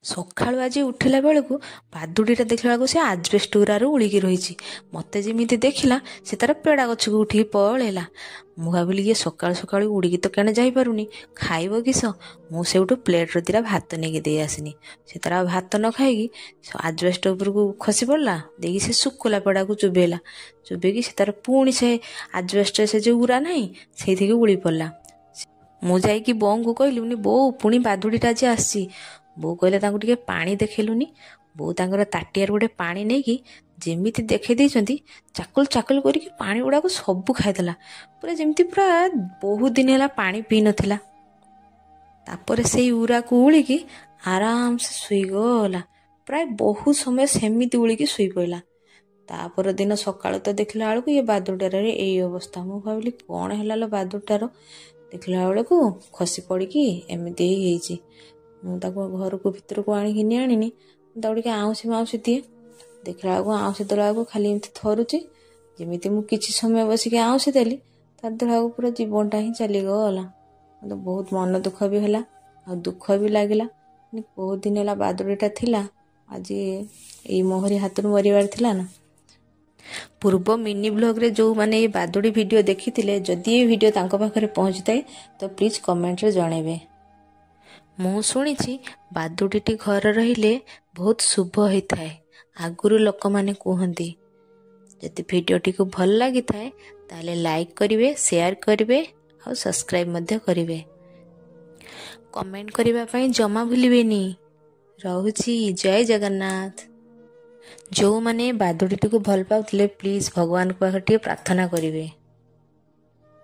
ସକାଳୁ ଆଜି ଉଠିଲା ବେଳକୁ ବାଦୁଡ଼ିଟା ଦେଖିଲା ବେଳକୁ ସେ ଆଜବେଷ୍ଟ ଗୁଡ଼ାରୁ ଉଳିକି ରହିଛି। ମୋତେ ଯେମିତି ଦେଖିଲା ସେ ତାର ପେଡ଼ା ଗଛକୁ ଉଠିକି ପଳେଇଲା। ମୁଁ ଭାବିଲି ଇଏ ସକାଳୁ ସକାଳୁ ଉଡ଼ିକି ତ କେଣେ ଯାଇପାରୁନି, ଖାଇବ କିସ? ମୁଁ ସେଇଠୁ ପ୍ଲେଟ୍ରେ ଦିଟା ଭାତ ନେଇକି ଦେଇ ଆସିନି। ସେ ତାର ଭାତ ନ ଖାଇକି ଆଜବେଷ୍ଟ ଉପରକୁ ଖସି ପଡ଼ିଲା, ଦେଇକି ସେ ଶୁଖିଲା ପେଡ଼ାକୁ ଚୋବେଇକି ସେ ତାର ପୁଣି ସେ ଆଜବେଷ୍ଟରେ ସେ ଯେଉଁ ଉରା ନାହିଁ ସେଇଥିକି ଉଳି ପଡ଼ିଲା। ମୁଁ ଯାଇକି ବୋଉଙ୍କୁ କହିଲି, ବୋଉ ପୁଣି ବାଦୁଡ଼ିଟା ଆଜି ଆସିଛି। ବୋଉ କହିଲେ ତାଙ୍କୁ ଟିକେ ପାଣି ଦେଖେଇଲୁନି। ବୋଉ ତାଙ୍କର ତାଟିଆରେ ଗୋଟେ ପାଣି ନେଇକି ଯେମିତି ଦେଖେଇ ଦେଇଛନ୍ତି, ଚାକୁଲ ଚାକୁଲ କରିକି ପାଣି ଗୁଡ଼ାକୁ ସବୁ ଖାଇଦେଲା। ପୁରା ଯେମିତି ପୁରା ବହୁତ ଦିନ ହେଲା ପାଣି ପିଇ ନଥିଲା। ତାପରେ ସେଇ ଉରାକୁ ଉଳିକି ଆରାମସେ ଶୋଇଗଲା। ପ୍ରାୟ ବହୁତ ସମୟ ସେମିତି ଉଳିକି ଶୋଇପଡ଼ିଲା। ତାପର ଦିନ ସକାଳୁ ତ ଦେଖିଲା ବେଳକୁ ଇଏ ବାଦୁଡ଼ିଟାର ଏଇ ଅବସ୍ଥା। ମୁଁ ଭାବିଲି କ'ଣ ହେଲା ଲୋ ବାଦୁଡ଼ିଟାର? ଦେଖିଲା ବେଳକୁ ଖସି ପଡ଼ିକି ଏମିତି ହେଇଛି। ମୁଁ ତାକୁ ଘରକୁ ଭିତରକୁ ଆଣିକି ଆଣିନି, ମୁଁ ତାକୁ ଟିକେ ଆଉଁସି ମାଉଁସି ଦିଏ। ଦେଖିଲା ବେଳକୁ ଆଉଁସି ଦେଲା ବେଳକୁ ଖାଲି ଏମିତି ଥରୁଛି। ଯେମିତି ମୁଁ କିଛି ସମୟ ବସିକି ଆଉଁସି ଦେଲି, ତାର ଦେଖିଲା ବେଳକୁ ପୁରା ଜୀବନଟା ହିଁ ଚାଲିଗଲା। ମୋତେ ବହୁତ ମନ ଦୁଃଖ ବି ହେଲା, ଆଉ ଦୁଃଖ ବି ଲାଗିଲା। ବହୁତ ଦିନ ହେଲା ବାଦୁଡ଼ିଟା ଥିଲା, ଆଜି ଏଇ ମୋହରି ହାତରୁ ମରିବାର ଥିଲା ନା। ପୂର୍ବ ମିନି ବ୍ଲଗ୍ରେ ଯେଉଁମାନେ ଏ ବାଦୁଡ଼ି ଭିଡ଼ିଓ ଦେଖିଥିଲେ, ଯଦି ଏ ଭିଡ଼ିଓ ତାଙ୍କ ପାଖରେ ପହଞ୍ଚିଥାଏ ତ ପ୍ଲିଜ୍ କମେଣ୍ଟରେ ଜଣାଇବେ। ମୁଁ ଶୁଣିଛି ବାଦୁଡ଼ିଟି ଘର ରହିଲେ ବହୁତ ଶୁଭ ହୋଇଥାଏ, ଆଗରୁ ଲୋକମାନେ କୁହନ୍ତି। ଯଦି ଭିଡ଼ିଓଟିକୁ ଭଲ ଲାଗିଥାଏ ତାହେଲେ ଲାଇକ୍ କରିବେ, ସେୟାର କରିବେ ଆଉ ସବସ୍କ୍ରାଇବ୍ ମଧ୍ୟ କରିବେ। କମେଣ୍ଟ କରିବା ପାଇଁ ଜମା ଭୁଲିବେନି। ରହୁଛି, ଜୟ ଜଗନ୍ନାଥ। ଯେଉଁମାନେ ବାଦୁଡ଼ିଟିକୁ ଭଲ ପାଉଥିଲେ ପ୍ଲିଜ୍ ଭଗବାନଙ୍କ ପାଖରେ ଟିକେ ପ୍ରାର୍ଥନା କରିବେ।